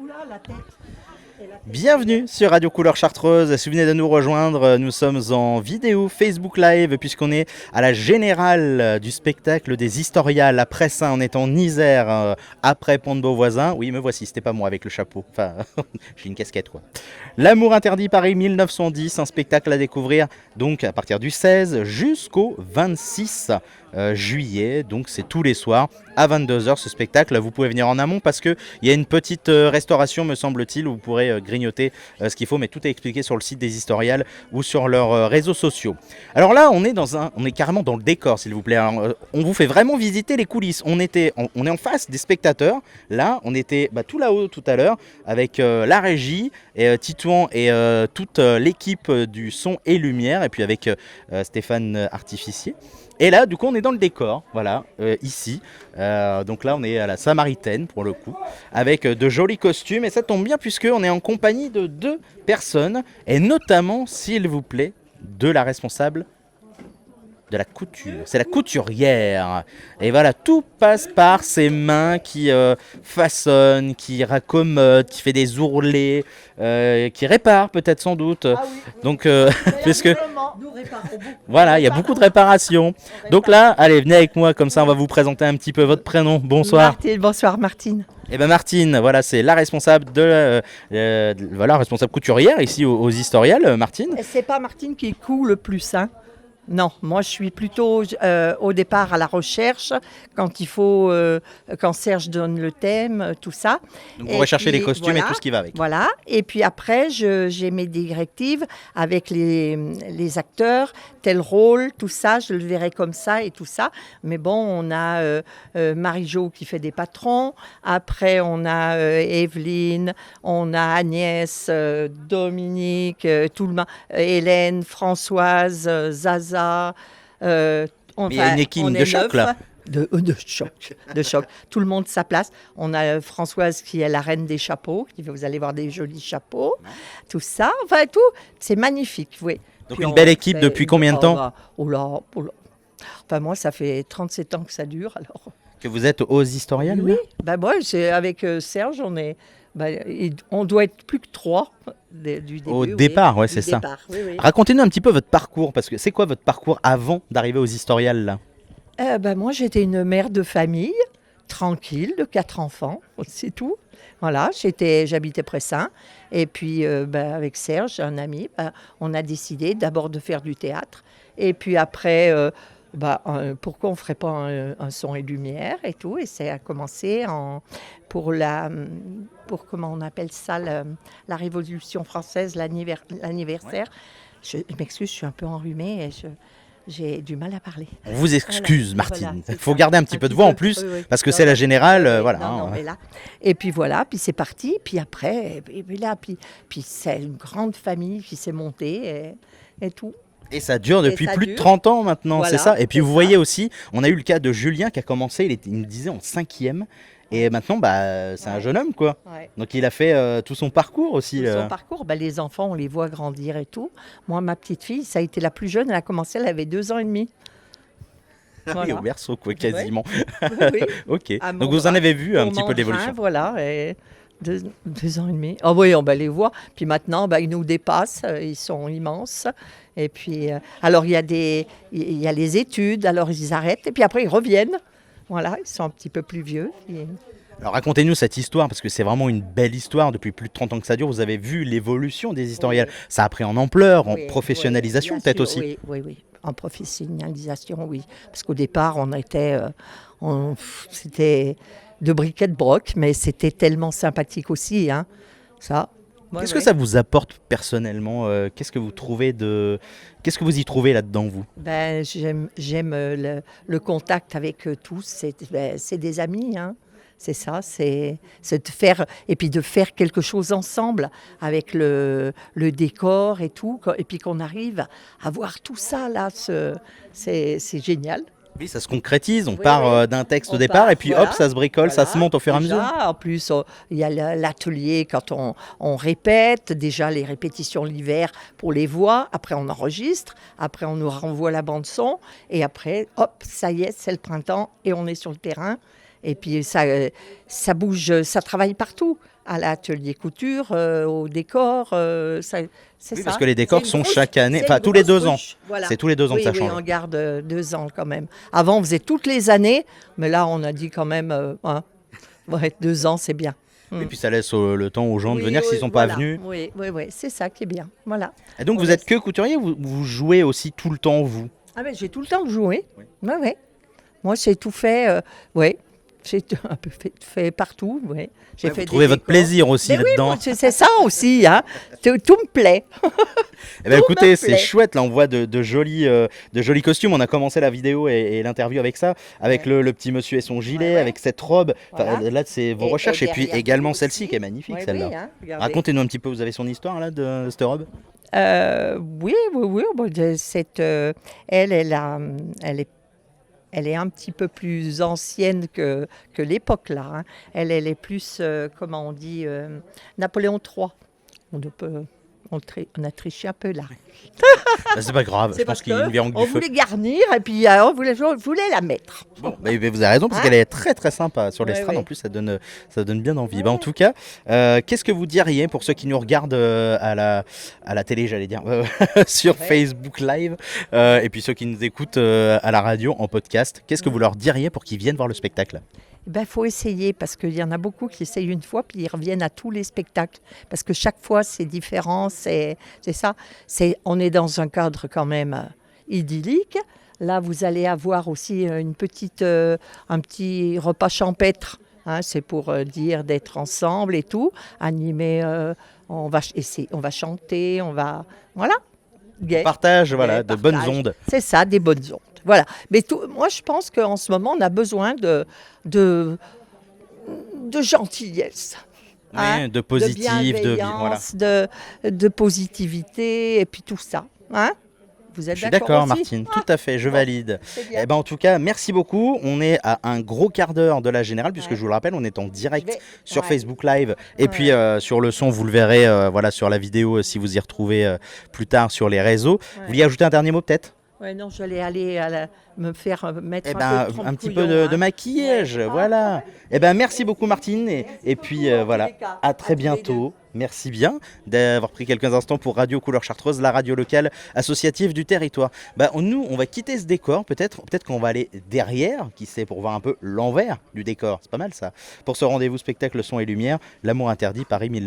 Oula, la tête. Bienvenue sur Radio Couleur Chartreuse. Si vous venez de nous rejoindre, nous sommes en vidéo Facebook Live puisqu'on est à la générale du spectacle des Historiales. Après ça, on est en Isère, après Pont de Beauvoisin. Oui, me voici, c'était pas moi avec le chapeau. Enfin, j'ai une casquette quoi. L'amour interdit Paris 1910, un spectacle à découvrir donc à partir du 16 jusqu'au 26 juillet. Donc c'est tous les soirs à 22h ce spectacle. Vous pouvez venir en amont parce qu'il y a une petite restauration me semble-t-il où vous pourrez grignoter ce qu'il faut, mais tout est expliqué sur le site des Historiales ou sur leurs réseaux sociaux. Alors là on est carrément dans le décor s'il vous plaît. Alors, on vous fait vraiment visiter les coulisses. On est en face des spectateurs. Là on était tout là-haut tout à l'heure avec la régie et Titouan et toute l'équipe du son et lumière et puis avec Stéphane Artificier. Et là, du coup, on est dans le décor, voilà, ici. Donc là, on est à la Samaritaine, pour le coup, avec de jolis costumes. Et ça tombe bien, puisqu'on est en compagnie de 2 personnes, et notamment, s'il vous plaît, de la responsable de la couture. C'est la couturière. Et voilà, tout passe par ses mains qui façonnent, qui raccommodent, qui fait des ourlets, qui répare peut-être sans doute. Ah oui. Donc, puisque Nous réparons beaucoup. voilà, il y a beaucoup de réparations. Donc là, allez, venez avec moi, comme ça on va vous présenter un petit peu votre prénom. Bonsoir. Martine, bonsoir Martine. Eh ben Martine, voilà, c'est la responsable voilà, responsable couturière ici aux Historiales, Martine. C'est pas Martine qui coud le plus, hein. Non, moi je suis plutôt au départ à la recherche quand il faut, quand Serge donne le thème, tout ça. Donc vous recherchez les costumes voilà, et tout ce qui va avec. Voilà, et puis après j'ai mes directives avec les acteurs, tel rôle, tout ça, je le verrai comme ça et tout ça. Mais bon, on a Marie-Jo qui fait des patrons, après on a Evelyne, on a Agnès, Dominique, tout le monde, Hélène, Françoise, Zaza. Mais il y a une équipe de choc là. De choc. Tout le monde sa place. On a Françoise qui est la reine des chapeaux. Vous allez voir des jolis chapeaux. Tout ça, enfin tout, c'est magnifique. Oui. Donc une belle équipe depuis combien de temps Enfin moi, ça fait 37 ans que ça dure. Alors. que vous êtes aux Historiales? Oui, moi, c'est avec Serge, on doit être plus que 3 du début. Au départ, ouais, c'est ça. Oui. Racontez-nous un petit peu votre parcours, parce que c'est quoi votre parcours avant d'arriver aux Historiales là? Moi, j'étais une mère de famille, tranquille, de 4 enfants, c'est tout. Voilà, j'habitais Pressin. Et puis, avec Serge, un ami, on a décidé d'abord de faire du théâtre. Et puis après, pourquoi on ne ferait pas un son et lumière et tout. Et ça a commencé pour comment on appelle ça, la Révolution française, l'anniversaire. Ouais. Je m'excuse, je suis un peu enrhumée et j'ai du mal à parler. On vous excuse, voilà, Martine. Il faut ça. garder un petit peu de voix en plus, oui. Parce que non, c'est la générale. Voilà. Non, mais là. Et puis voilà, puis c'est parti. Puis après, puis c'est une grande famille qui s'est montée et tout. Et ça dure depuis plus de 30 ans maintenant, voilà, c'est ça. Et puis vous voyez aussi, on a eu le cas de Julien qui a commencé, il me disait en 5e. Et maintenant, c'est un jeune homme, quoi. Ouais. Donc il a fait tout son parcours aussi. Tout son parcours, les enfants, on les voit grandir et tout. Moi, ma petite fille, ça a été la plus jeune. Elle a commencé, elle avait 2 ans et demi. Voilà. Oui, au berceau, quoi, quasiment. Oui. Ok. Donc vous en avez vu un petit peu l'évolution. Voilà. Et 2 ans et demi. Ah oui, on va les voir. Puis maintenant, ils nous dépassent. Ils sont immenses. Et puis, alors il y a les études. Alors ils arrêtent. Et puis après, ils reviennent. Voilà, ils sont un petit peu plus vieux. Alors racontez-nous cette histoire, parce que c'est vraiment une belle histoire. Depuis plus de 30 ans que ça dure, vous avez vu l'évolution des Historiales. Oui. Ça a pris en ampleur, en professionnalisation peut-être aussi. Oui. En professionnalisation, oui. Parce qu'au départ, c'était de briquet de broc, mais c'était tellement sympathique aussi, hein, ça. Qu'est-ce que ça vous apporte personnellement? Qu'est-ce que vous y trouvez là-dedans, vous? J'aime le contact avec tous. C'est des amis, hein. C'est ça, c'est de faire, et puis de faire quelque chose ensemble avec le décor et tout, et puis qu'on arrive à voir tout ça là, c'est génial. Oui, ça se concrétise, on part d'un texte au départ et puis hop, ça se bricole, ça se monte au fur et à mesure. En plus, il y a l'atelier quand on répète, déjà les répétitions l'hiver pour les voix, après on enregistre, après on nous renvoie la bande son et après, hop, ça y est, c'est le printemps et on est sur le terrain. Et puis ça bouge, ça travaille partout. à l'atelier couture, au décor. C'est Oui, ça. parce que les décors C'est une sont grosse- chaque année, c'est enfin une tous les grosse 2 ans. ruche, voilà. C'est tous les 2 ans Oui, que ça oui, change. on garde 2 ans quand même. Avant, on faisait toutes les années, mais là, on a dit quand même, hein, ouais, 2 ans, c'est bien. Et puis ça laisse le temps aux gens de Oui, venir s'ils oui, sont voilà. pas venus. Oui, oui, oui, c'est ça qui est bien. Voilà. Et donc On vous laisse- êtes que couturier ou vous jouez aussi tout le temps vous? Ah ben, j'ai tout le temps joué. Oui. Ouais, ouais. Moi, j'ai tout fait. Ouais. J'ai un peu fait partout. Ouais. J'ai Ouais, fait vous des trouvez votre décors. plaisir aussi Mais oui, là-dedans. moi, c'est ça aussi. Hein. Tout me plaît. Eh ben, tout écoutez, me c'est plaît. chouette, là on voit de jolis costumes. On a commencé la vidéo et l'interview avec ça, avec Ouais. le petit monsieur et son gilet, Ouais, ouais. avec cette robe. Enfin, Voilà. là c'est vos Et recherches et puis derrière également vous celle-ci aussi. qui est magnifique Ouais, celle-là. oui, hein, regardez. Racontez-nous un petit peu, vous avez son histoire là de cette robe? Oui, oui, oui. Bon, elle est un petit peu plus ancienne que l'époque là. Hein. Elle est plus, comment on dit, Napoléon III. On peut, on a triché un peu là. Bah, c'est pas grave, je C'est pense parce qu'il que vient on du feu. voulait garnir et puis on voulait la mettre. Bon, bah, vous avez raison parce Hein? qu'elle est très très sympa sur Ouais, l'estrade. ouais. En plus, ça donne bien envie. Ouais. Bah, en tout cas, qu'est-ce que vous diriez pour ceux qui nous regardent à la télé, j'allais dire, sur Ouais. Facebook Live, et puis ceux qui nous écoutent à la radio en podcast, qu'est-ce que vous leur diriez pour qu'ils viennent voir le spectacle? Il faut essayer parce qu'il y en a beaucoup qui essayent une fois puis ils reviennent à tous les spectacles parce que chaque fois c'est différent, c'est ça. On est dans un cadre quand même idyllique. Là, vous allez avoir aussi un petit repas champêtre. Hein, c'est pour dire d'être ensemble et tout, animé. On va chanter, voilà. Gai. Partage, voilà, Ouais, de bonnes partage. ondes. C'est ça, des bonnes ondes. Voilà. Mais moi, je pense qu'en ce moment, on a besoin de gentillesse. Oui, Hein, de positif, voilà. bienveillance, de positivité, et puis tout ça. Hein, vous êtes Je suis d'accord d'accord, aussi? Martine, tout à fait, je Bon, valide. c'est bien. Eh ben, en tout cas, merci beaucoup. On est à un gros quart d'heure de la Générale, puisque Ouais. je vous le rappelle, on est en direct Je vais- sur ouais. Facebook Live. Et Ouais. puis sur le son, vous le verrez voilà, sur la vidéo si vous y retrouvez plus tard sur les réseaux. Vous vouliez ajouter un dernier mot peut-être? Ouais, non, j'allais aller me faire mettre Eh un ben, peu de un petit trompe-couillon, peu de hein. maquillage, Ouais. voilà. Eh ben, merci beaucoup Martine. Et puis beaucoup, en tous voilà, les cas. à très À tous les bientôt. Merci bien d'avoir pris quelques instants pour Radio Couleur Chartreuse, la radio locale associative du territoire. Bah, nous, on va quitter ce décor, peut-être qu'on va aller derrière, qui sait, pour voir un peu l'envers du décor. C'est pas mal ça. Pour ce rendez-vous spectacle son et lumière, L'amour interdit, Paris 1900.